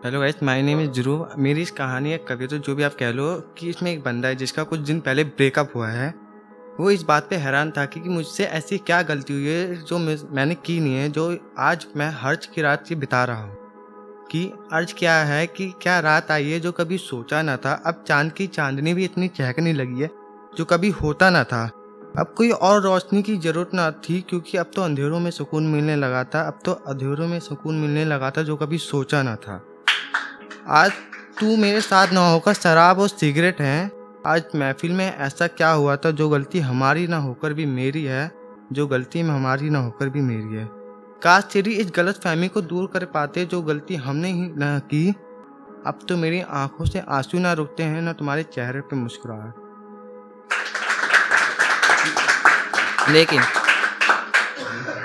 Hello guys, my name is Dhruv. मेरी इस कहानी या कविता जो भी आप कह लो कि इसमें एक बंदा है जिसका कुछ दिन पहले ब्रेकअप हुआ है। वो इस बात पे हैरान था कि मुझसे ऐसी क्या गलती हुई है जो मैंने की नहीं है, जो आज मैं हर्ज की रात ये बिता रहा हूँ। कि अर्ज क्या है कि क्या रात आई है जो कभी सोचा ना था। अब चांद की चांदनी भी इतनी चहकने लगी है जो कभी होता ना था। अब कोई और रोशनी की जरूरत ना थी, क्योंकि अब तो अंधेरों में सुकून मिलने लगा था। अब तो अंधेरों में सुकून मिलने लगा था जो कभी सोचा ना था। आज तू मेरे साथ ना होकर शराब और सिगरेट हैं। आज महफिल में ऐसा क्या हुआ था जो गलती हमारी ना होकर भी मेरी है, जो गलती में हमारी ना होकर भी मेरी है। काश तेरी इस गलत फहमी को दूर कर पाते जो गलती हमने ही ना की। अब तो मेरी आंखों से आंसू ना रुकते हैं, ना तुम्हारे चेहरे पे मुस्कुराहट। लेकिन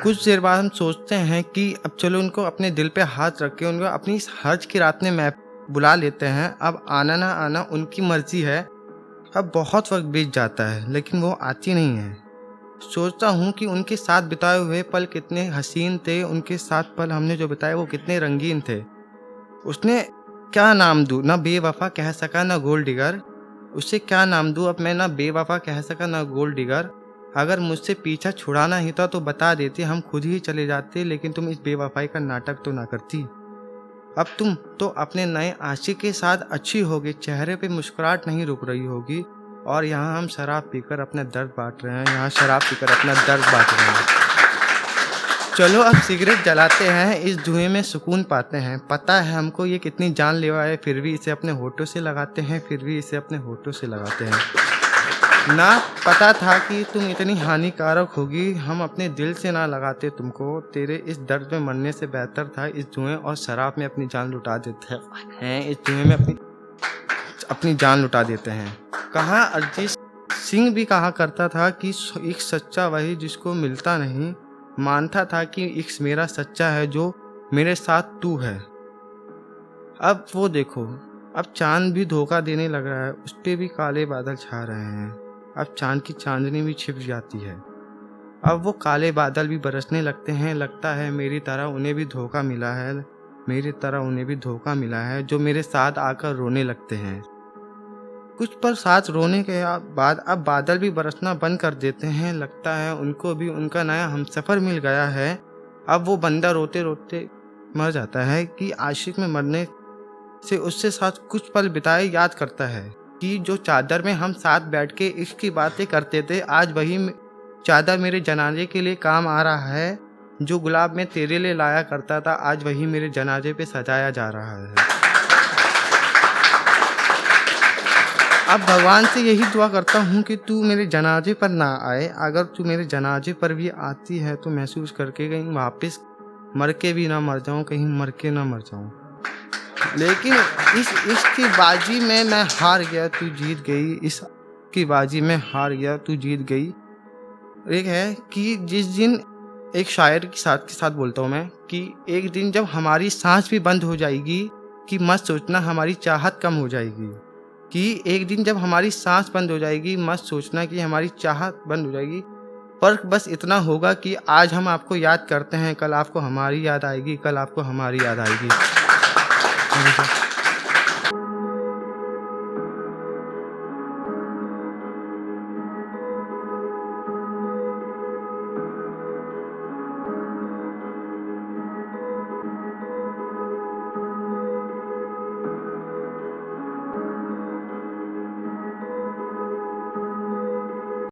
कुछ देर बाद हम सोचते हैं कि अब चलो उनको अपने दिल पे हाथ रख के उनको अपनी इस हर्ज की रात में मैं बुला लेते हैं। अब आना ना आना उनकी मर्जी है। अब बहुत वक्त बीत जाता है लेकिन वो आती नहीं है। सोचता हूँ कि उनके साथ बिताए हुए पल कितने हसीन थे, उनके साथ पल हमने जो बिताए वो कितने रंगीन थे। उसने क्या नाम दूँ, ना बेवफा कह सका ना गोल्ड डिगर। उसे क्या नाम दूँ अब मैं, ना बेवफा कह सका ना गोल्ड डिगर। अगर मुझसे पीछा छुड़ाना ही था तो बता देती, हम खुद ही चले जाते, लेकिन तुम इस बेवफाई का नाटक तो ना करती। अब तुम तो अपने नए आशिक के साथ अच्छी होगी, चेहरे पे मुस्कुराहट नहीं रुक रही होगी। और यहाँ हम शराब पीकर अपना दर्द बांट रहे हैं, यहाँ शराब पीकर अपना दर्द बांट रहे हैं। चलो अब सिगरेट जलाते हैं, इस धुएं में सुकून पाते हैं। पता है हमको ये कितनी जानलेवा है, फिर भी इसे अपने होठों से लगाते हैं, फिर भी इसे अपने होठों से लगाते हैं। ना पता था कि तुम इतनी हानिकारक होगी, हम अपने दिल से ना लगाते तुमको। तेरे इस दर्द में मरने से बेहतर था इस धुएं और शराब में अपनी जान लुटा देते हैं, इस धुएं में अपनी जान लुटा देते हैं। कहाँ अरिजीत सिंह भी कहा करता था कि एक सच्चा वही जिसको मिलता नहीं। मानता था कि इश्क मेरा सच्चा है जो मेरे साथ तू है। अब वो देखो, अब चांद भी धोखा देने लग रहा है, उस पे भी काले बादल छा रहे हैं। अब चांद की चांदनी भी छिप जाती है। अब वो काले बादल भी बरसने लगते हैं। लगता है मेरी तरह उन्हें भी धोखा मिला है, मेरी तरह उन्हें भी धोखा मिला है, जो मेरे साथ आकर रोने लगते हैं। कुछ पल साथ रोने के बाद अब बादल भी बरसना बंद कर देते हैं। लगता है उनको भी उनका नया हमसफर मिल गया है। अब वो बंदा रोते रोते मर जाता है कि आशिक में मरने से उससे साथ कुछ पल बिताए याद करता है कि जो चादर में हम साथ बैठ के इश्क की बातें करते थे, आज वही चादर मेरे जनाजे के लिए काम आ रहा है। जो गुलाब मैं तेरे लिए लाया करता था, आज वही मेरे जनाजे पे सजाया जा रहा है। अब भगवान से यही दुआ करता हूँ कि तू मेरे जनाजे पर ना आए। अगर तू मेरे जनाजे पर भी आती है तो महसूस करके कहीं वापस मर के भी ना मर जाऊँ, कहीं मर के ना मर जाऊँ। लेकिन इस इश्क की बाजी में मैं हार गया, तू जीत गई। इस की बाजी में हार गया, तू जीत गई। एक है कि जिस दिन एक शायर के साथ बोलता हूँ मैं कि एक दिन जब हमारी सांस भी बंद हो जाएगी, कि मत सोचना हमारी चाहत कम हो जाएगी। कि एक दिन जब हमारी सांस बंद हो जाएगी, मत सोचना कि हमारी चाहत बंद हो जाएगी। फर्क बस इतना होगा कि आज हम आपको याद करते हैं, कल आपको हमारी याद आएगी, कल आपको हमारी याद आएगी।